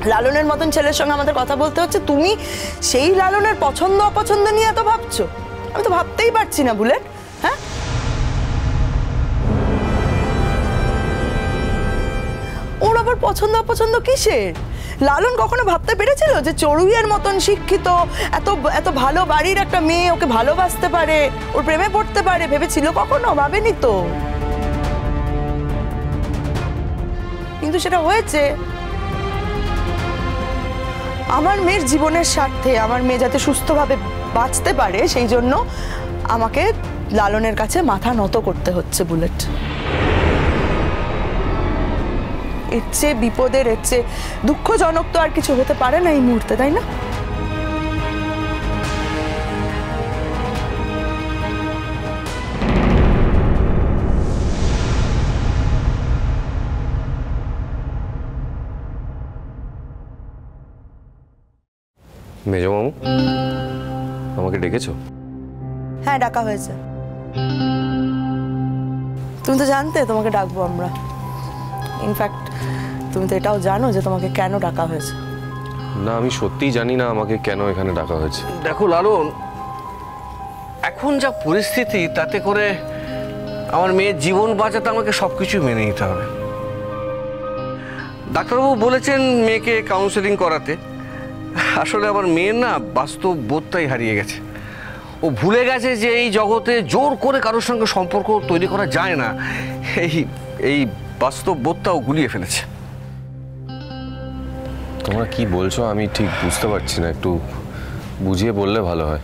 লালনের মতন ছেলের সঙ্গে আমাদের কথা বলতে হচ্ছে, তুমি সেই লালনের পছন্দ অপছন্দ নিয়ে এত ভাবছো? আমি তো ভাবতেই পারছি না বুলেট। হ্যাঁ, ওর আবার পছন্দ অপছন্দ কিসের? লালন কখনো ভাবতে পেরেছিল যে চড়ুইয়ের মতন শিক্ষিত, এত এত ভালো বাড়ির একটা মেয়ে ওকে ভালোবাসতে পারে, ওর প্রেমে পড়তে পারে? ভেবেছিল কখনো? ভাবেনি তো। কিন্তু সেটা হয়েছে আমার মেয়ের জীবনের স্বার্থে, আমার মেয়ে যাতে সুস্থভাবে বাঁচতে পারে, সেই জন্য আমাকে লালনের কাছে মাথা নত করতে হচ্ছে বুলেট। এর চেয়ে বিপদের, এর চেয়ে দুঃখজনক তো আর কিছু হতে পারে না এই মুহূর্তে, তাই না? মেজমামু, আমাকে ডেকেছো? হ্যাঁ, ডাকা হয়েছে। তুমি তো জানতে তোমাকে ডাকবো আমরা। ইনফ্যাক্ট তুমি তো এটাও জানো যে তোমাকে কেন ডাকা হয়েছে। না, আমি সত্যিই জানি না আমাকে কেন এখানে ডাকা হয়েছে। দেখো লালন, এখন যা পরিস্থিতি, তাতে করে আমার মেয়ের জীবন বাঁচাতে আমাকে সবকিছু মেনে নিতে হবে। ডাক্তারবাবু বলেছেন মেয়েকে কাউন্সেলিং করাতে। আসলে আমার মেয়ের না বাস্তব বোধটাই হারিয়ে গেছে। ও ভুলে গেছে যে এই জগতে জোর করে কারোর সঙ্গে সম্পর্ক তৈরি করা যায় না। এই বাস্তব বোধটাও গুলিয়ে ফেলেছে। তোমরা কি বলছো আমি ঠিক বুঝতে পারছি না, একটু বুঝিয়ে বললে ভালো হয়।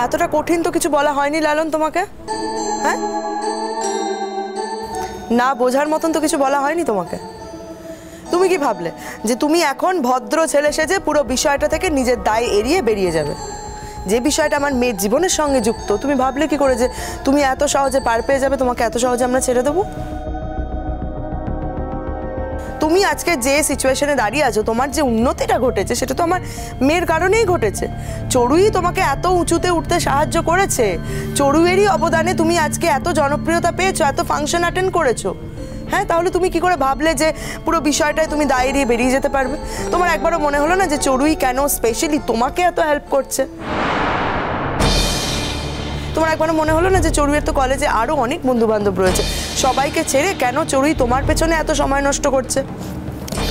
এতটা কঠিন তো কিছু বলা হয়নি লালন তোমাকে। হ্যাঁ, না বোঝার মতন তো কিছু বলা হয়নি তোমাকে। তুমি কি ভাবলে যে তুমি এখন ভদ্র ছেলে সেজে পুরো বিষয়টা থেকে নিজের দায় এড়িয়ে বেরিয়ে যাবে? যে বিষয়টা আমার মেয়ের জীবনের সঙ্গে যুক্ত, তুমি ভাবলে কি করে যে তুমি এত সহজে পার পেয়ে যাবে? তোমাকে এত সহজে আমরা ছেড়ে দেবো? তুমি আজকে যে সিচুয়েশনে দাঁড়িয়ে আছো, তোমার যে উন্নতিটা ঘটেছে, সেটা তো আমার মেয়ের কারণেই ঘটেছে। চড়ুই তোমাকে এত উঁচুতে উঠতে সাহায্য করেছে। চড়ুইয়েরই অবদানে তুমি আজকে এত জনপ্রিয়তা পেয়েছো, এত ফাংশন অ্যাটেন্ড করেছো। হ্যাঁ, তাহলে তুমি কি করে ভাবলে যে পুরো বিষয়টায় তুমি দায় এড়িয়ে বেরিয়ে যেতে পারবে? তোমার একবারও মনে হলো না যে চড়ুই কেন স্পেশালি তোমাকে এত হেল্প করছে? তোমার একবারও মনে হলো না যে চড়ুইয়ের তো কলেজে আরো অনেক বন্ধু বান্ধব রয়েছে, সবাইকে ছেড়ে কেন চড়ুই তোমার পেছনে এত সময় নষ্ট করছে?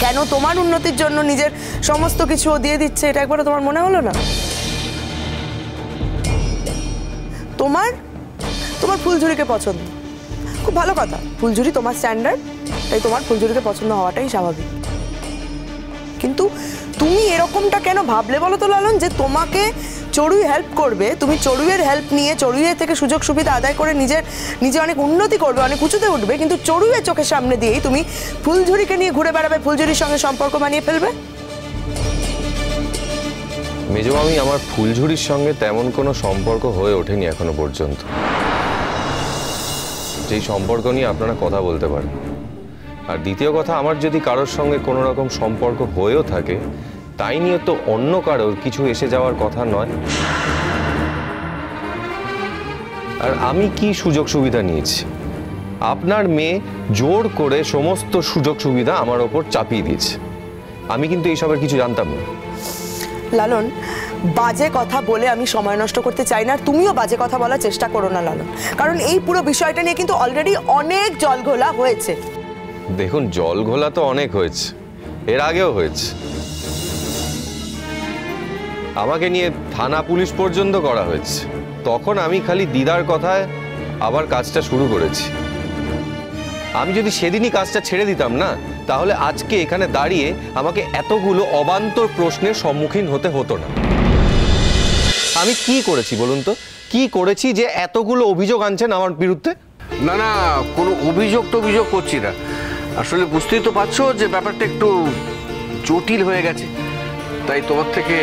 কেন তোমার উন্নতির জন্য নিজের সমস্ত কিছু দিয়ে দিচ্ছে? এটা একবারও তোমার মনে হলো না? তোমার তোমার ফুলঝুরিকে পছন্দ, খুব ভালো কথা। ফুলঝুরি তোমার স্ট্যান্ডার্ড, তাই তোমার ফুলঝুরিকে পছন্দ হওয়াটাই স্বাভাবিক। কিন্তু তুমি এরকমটা কেন ভাবলে বলো তো লালন, যে তোমাকে চড়ুই হেল্প করবে, তুমি চড়ুইয়ের হেল্প নিয়ে চড়ুইয়ের থেকে সুযোগ সুবিধা আদায় করে নিজে অনেক উন্নতি করবে, অনেক উঁচুতে উঠবে, কিন্তু চড়ুইয়ের চোখের সামনে দিয়েই তুমি ফুলঝুরিকে নিয়ে ঘুরে বেড়াবে, ফুলঝুরির সঙ্গে সম্পর্ক বানিয়ে ফেলবে? মেজমামি, আমার ফুলঝুরির সঙ্গে তেমন কোনো সম্পর্ক হয়ে ওঠেনি এখনো পর্যন্ত। যেই সম্পর্ক নিয়ে আপনারা কথা বলতে পারেন। আর দ্বিতীয় কথা, আমার যদি কারোর সঙ্গে কোনো রকম সম্পর্ক হয়েও থাকে, তাই নিয়ে তো অন্য কারোর কিছু এসে যাওয়ার কথা নয়। আর আমি কি সুযোগ সুবিধা নিয়েছি? আপনার মেয়ে জোর করে সমস্ত সুযোগ সুবিধা আমার ওপর চাপিয়ে দিয়েছে। আমি কিন্তু এইসবের কিছু জানতাম না। লালন, বাজে কথা বলে আমি সময় নষ্ট করতে চাই না, আর তুমিও বাজে কথা বলার চেষ্টা করো না লালন, কারণ এই পুরো বিষয়টা নিয়ে কিন্তু অলরেডি অনেক জলঘোলা হয়েছে। দেখুন, জলঘোলা তো অনেক হয়েছে, এর আগেও হয়েছে। আমাকে নিয়ে থানা পুলিশ পর্যন্ত করা হয়েছে। তখন আমি খালি দিদার কথায় আবার কাজটা শুরু করেছি। আমি যদি সেদিনই কাজটা ছেড়ে দিতাম না, তাহলে আজকে এখানে দাঁড়িয়ে আমাকে এতগুলো অবান্তর প্রশ্নের সম্মুখীন হতে হতো না। আমি কি করেছি বলুন তো? কি করেছি যে এতগুলো অভিযোগ আনছেন আমার বিরুদ্ধে? না না, কোনো অভিযোগ করছি না। আসলে বুঝতেই তো পারছো যে ব্যাপারটা একটু জটিল হয়ে গেছে, তাই তোমার থেকে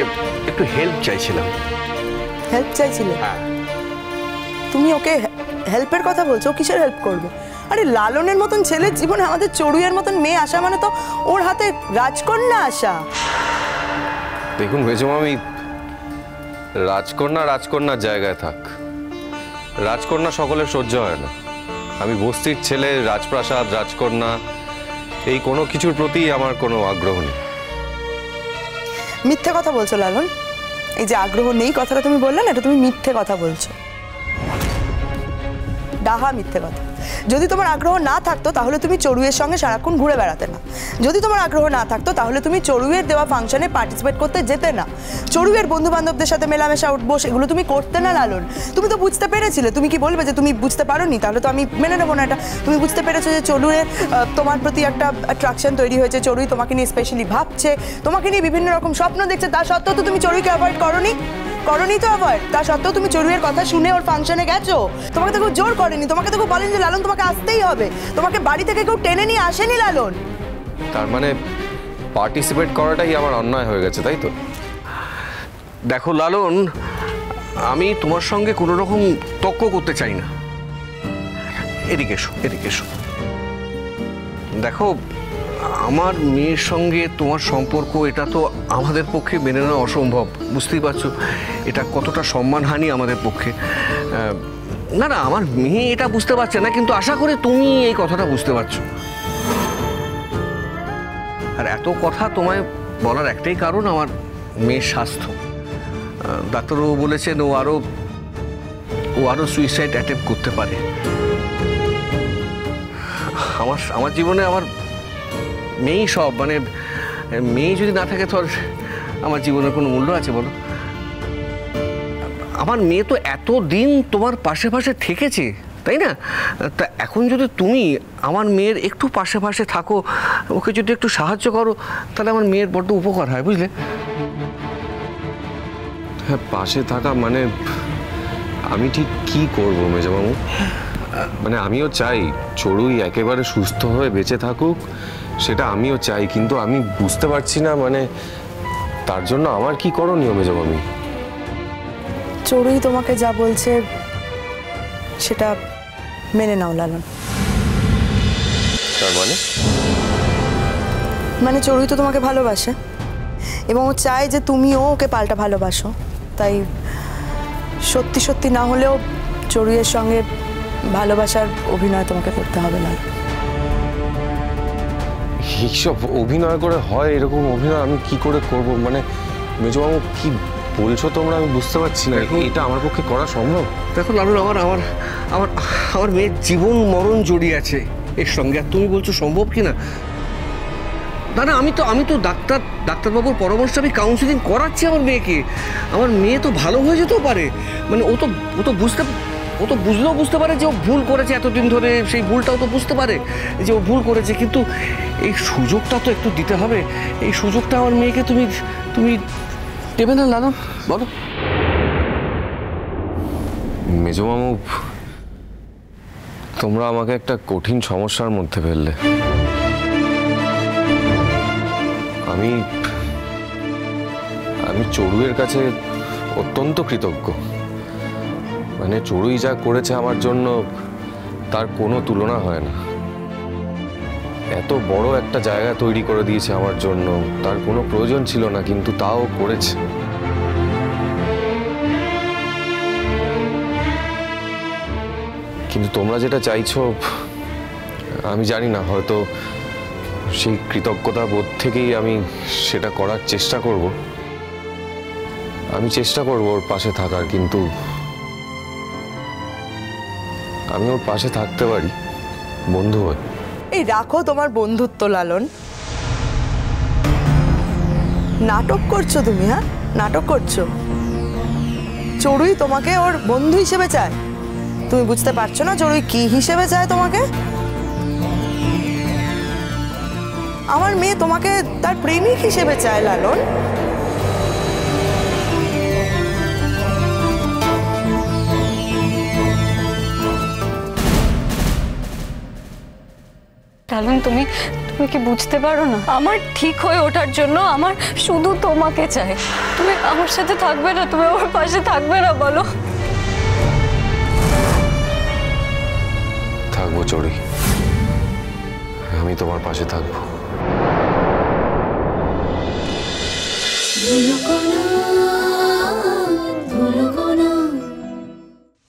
একটু হেল্প চাইছিলাম। হেল্প চাইছিলে? হ্যাঁ। তুমি ওকে হেল্পের কথা বলছো? কিসের হেল্প করবে? আরে লালনের মতন ছেলের জীবনে আমাদের চড়ুইয়ের মতন মেয়ে আসা মানে তো ওর হাতে রাজকন্যা আসা। দেখুন মেজমামি, রাজকন্যার জায়গায় থাক। রাজকন্যা সকলের সহ্য হয় না। আমি বস্তির ছেলে, রাজপ্রাসাদ, রাজকন্যা এই কোনো কিছুর প্রতি আমার কোনো আগ্রহ নেই। মিথ্যে কথা বলছো লালন। এই যে আগ্রহ নেই কথাটা তুমি বললে না, এটা তুমি মিথ্যে কথা বলছো, ডাহা মিথ্যে কথা। যদি তোমার আগ্রহ না থাকতো তাহলে তুমি চড়ুইয়ের সঙ্গে সারাক্ষণ ঘুরে বেড়াতে না। যদি তোমার আগ্রহ না থাকতো তাহলে তুমি চড়ুইয়ের দেওয়া ফাংশনে পার্টিসিপেট করতে যেতে না। চড়ুইয়ের বন্ধু বান্ধবদের সাথে মেলামেশা উঠবো সেগুলো তুমি করতে না লালন। তুমি তো বুঝতে পেরেছিলে, তুমি কি বলবে যে তুমি বুঝতে পারোনি? তাহলে তো আমি মেনে নেবো না এটা। তুমি বুঝতে পেরেছো যে চড়ুইয়ের তোমার প্রতি একটা অ্যাট্রাকশন তৈরি হয়েছে, চড়ুই তোমাকে নিয়ে স্পেশালি ভাবছে, তোমাকে নিয়ে বিভিন্ন রকম স্বপ্ন দেখছে। তা সত্ত্বেও তো তুমি চড়ুইকে অ্যাভয়েড করোনি, তো অ্যাভয়েড। তা সত্ত্বেও তুমি চড়ুইয়ের কথা শুনে ওর ফাংশনে গেছো। তোমাকে তো কেউ জোর করেনি, তোমাকে তো কেউ বলেনি যে লালন তোমাকে আসতেই হবে, তোমাকে বাড়ি থেকে কেউ টেনে নিয়ে আসেনি লালন। তার মানে পার্টিসিপেট করাটাই আমার অন্যায় হয়ে গেছে, তাই তো? দেখো লালন, আমি তোমার সঙ্গে কোনো রকম তর্ক করতে চাই না। এদিকে এসো, এদিকে এসো। দেখো, আমার মেয়ের সঙ্গে তোমার সম্পর্ক, এটা তো আমাদের পক্ষে মেনে নেওয়া অসম্ভব। বুঝতেই পারছো এটা কতটা সম্মানহানি আমাদের পক্ষে। না না, আমার মেয়ে এটা বুঝতে পারছে না, কিন্তু আশা করি তুমি এই কথাটা বুঝতে পারছো। আর এত কথা তোমায় বলার একটাই কারণ, আমার মেয়ের স্বাস্থ্য। ডাক্তারবাবু বলেছেন ও আরো সুইসাইড অ্যাটেম্প করতে পারে। আমার জীবনে আমার মেয়েই সব। মানে মেয়ে যদি না থাকে তো আমার জীবনের কোনো মূল্য আছে বলো? আমার মেয়ে তো এতদিন তোমার পাশে পাশে থেকেছে, তাই না? তা এখন যদি তুমি আমার মেয়ের একটু পাশে পাশে থাকো, ওকে যদি একটু সাহায্য করো, তাহলে আমার মেয়ের বড্ড উপকার হয়, বুঝলে? হ্যাঁ, পাশে থাকা মানে আমি ঠিক কি করবো মেজবাবু? মানে আমিও চাই চড়ুই একেবারে সুস্থ হয়ে বেঁচে থাকুক, সেটা আমিও চাই, কিন্তু আমি বুঝতে পারছি না মানে তার জন্য আমার কি করণীয় মেজবাবু? চড়ুই তোমাকে যা বলছে সেটা মেনে নাও লালন। তার মানে চড়ুই তো তোমাকে ভালোবাসে এবং ও চায় যে তুমিও ওকে পাল্টা ভালোবাসো। তাই সত্যি সত্যি না হলেও চড়ুইয়ের সঙ্গে ভালোবাসার অভিনয় তোমাকে করতে হবে না। এইসব অভিনয় করে হয়? এরকম অভিনয় আমি কি করে করব? মানে মেজবাবু কি বলছো তোমরা? আমি বুঝতে পারছি না, এটা আমার পক্ষে করা সম্ভব? দেখো লালন, আমার মেয়ের জীবন মরণ জড়িয়ে আছে এর সঙ্গে, আর তুমি বলছো সম্ভব কিনা? না না, আমি তো ডাক্তারবাবুর পরামর্শে আমি কাউন্সিলিং করাচ্ছি আমার মেয়েকে। আমার মেয়ে তো ভালো হয়ে যেতেও পারে। মানে ও তো বুঝলেও বুঝতে পারে যে ও ভুল করেছে এতদিন ধরে, সেই ভুলটাও তো বুঝতে পারে যে ও ভুল করেছে, কিন্তু এই সুযোগটা তো একটু দিতে হবে। এই সুযোগটা আমার মেয়েকে তুমি দেবে না লালন, বলো? মেজমামু, তোমরা আমাকে একটা কঠিন সমস্যার মধ্যে ফেললে। আমি চড়ুইয়ের কাছে অত্যন্ত কৃতজ্ঞ। মানে চড়ুই যা করেছে আমার জন্য তার কোনো তুলনা হয় না। এত বড় একটা জায়গা তৈরি করে দিয়েছে আমার জন্য, তার কোনো প্রয়োজন ছিল না, কিন্তু তাও করেছে। কিন্তু তোমরা যেটা চাইছো আমি জানি না, হয়তো সেই কৃতজ্ঞতা বোধ থেকেই আমি সেটা করার চেষ্টা করব। আমি চেষ্টা করব ওর পাশে থাকার, কিন্তু আমি ওর পাশে থাকতে পারি বন্ধু হয়ে। এই রাখো তোমার বন্ধুত্ব লালন। নাটক করছো তুমি, হ্যাঁ নাটক করছো। চড়ুই তোমাকে ওর বন্ধু হিসেবে চায়, তুমি বুঝতে পারছো না চড়ুই কি হিসেবে চায় তোমাকে? আমার মেয়ে তোমাকে তার প্রেমিক হিসেবে চায় লালন। লালন, তুমি কি বুঝতে পারো না? আমার ঠিক হয়ে ওঠার জন্য আমার শুধু তোমাকে চাই। তুমি আমার সাথে থাকবে না? তুমি আমার পাশে থাকবে না বলো? থাকবো চড়ুই, আমি তোমার পাশে থাকবো।